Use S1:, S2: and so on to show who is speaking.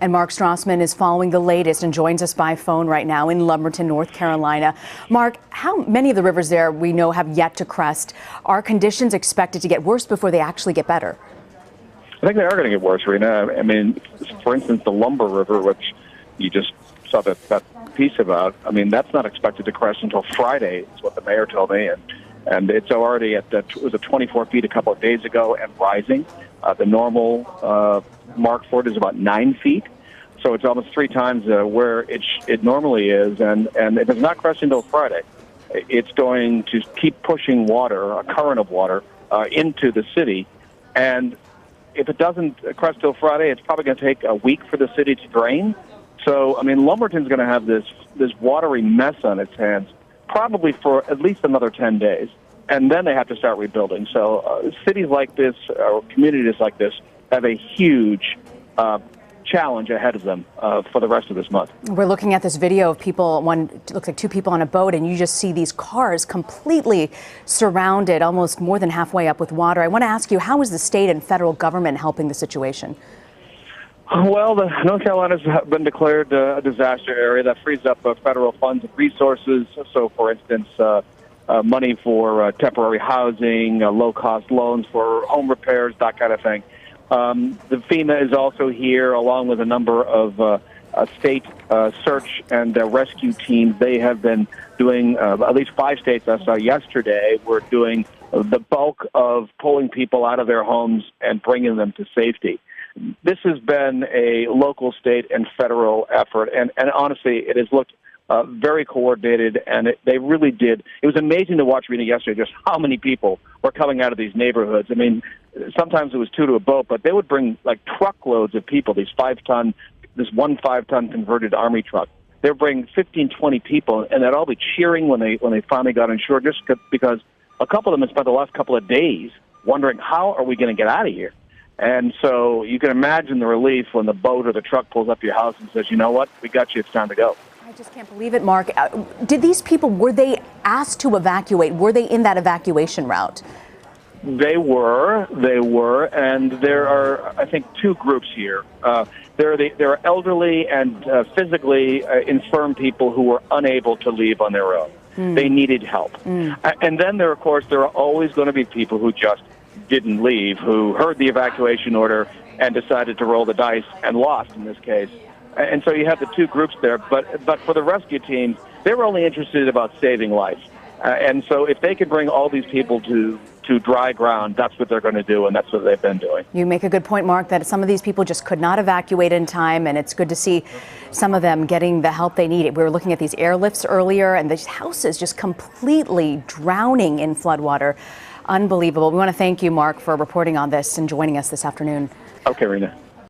S1: And Mark Strassman is following the latest and joins us by phone right now in Lumberton, North Carolina. Mark, how many of the rivers there we know have yet to crest? Are conditions expected to get worse before they actually get better?
S2: I think they are going to get worse, Rena. I mean, for instance, the Lumber River, which you just saw that piece about, I mean, that's not expected to crest until Friday, is what the mayor told me. And it's already at, it was at 24 feet a couple of days ago and rising. The normal mark for it is about 9 feet. So it's almost 3 times where it normally is. And it does not crest until Friday. It's going to keep pushing water, a current of water, into the city. And if it doesn't crest till Friday, it's probably going to take a week for the city to drain. So, I mean, Lumberton's going to have this watery mess on its hands probably for at least another 10 days. And then they have to start rebuilding. So cities like this, or communities like this, have a huge challenge ahead of them for the rest of this month.
S1: We're looking at this video of people, it looks like 2 people on a boat, and you just see these cars completely surrounded, almost more than halfway up with water. I want to ask you, how is the state and federal government helping the situation?
S2: Well, North Carolina's been declared a disaster area. That frees up federal funds and resources. So, for instance, money for temporary housing, low-cost loans for home repairs, that kind of thing. The FEMA is also here, along with a number of state search and rescue teams. They have been doing, at least 5 states I saw yesterday, were doing the bulk of pulling people out of their homes and bringing them to safety. This has been a local, state, and federal effort, and honestly, it has looked very coordinated, and they really did. It was amazing to watch, Rena, yesterday, just how many people were coming out of these neighborhoods. I mean, sometimes it was 2 to a boat, but they would bring like truckloads of people, this 5-ton converted Army truck. They would bring 15, 20 people, and they'd all be cheering when they finally got on shore, just because a couple of them had spent the last couple of days wondering, how are we going to get out of here? And so you can imagine the relief when the boat or the truck pulls up to your house and says, you know what, we got you, it's time to go.
S1: I just can't believe it, Mark. Did these people, were they asked to evacuate? Were they in that evacuation route?
S2: They were, and there are, I think, 2 groups here. There are elderly and physically infirm people who were unable to leave on their own. They needed help. And then there, of course, there are always going to be people who just didn't leave, who heard the evacuation order and decided to roll the dice and lost in this case. And so you have the 2 groups there. But for the rescue teams, they were only interested about saving life. And so if they could bring all these people to dry ground, that's what they're going to do, and that's what they've been doing.
S1: You make a good point, Mark, that some of these people just could not evacuate in time, and it's good to see some of them getting the help they need. We were looking at these airlifts earlier, and these houses just completely drowning in floodwater. Unbelievable. We want to thank you, Mark, for reporting on this and joining us this afternoon.
S2: Okay, Rena.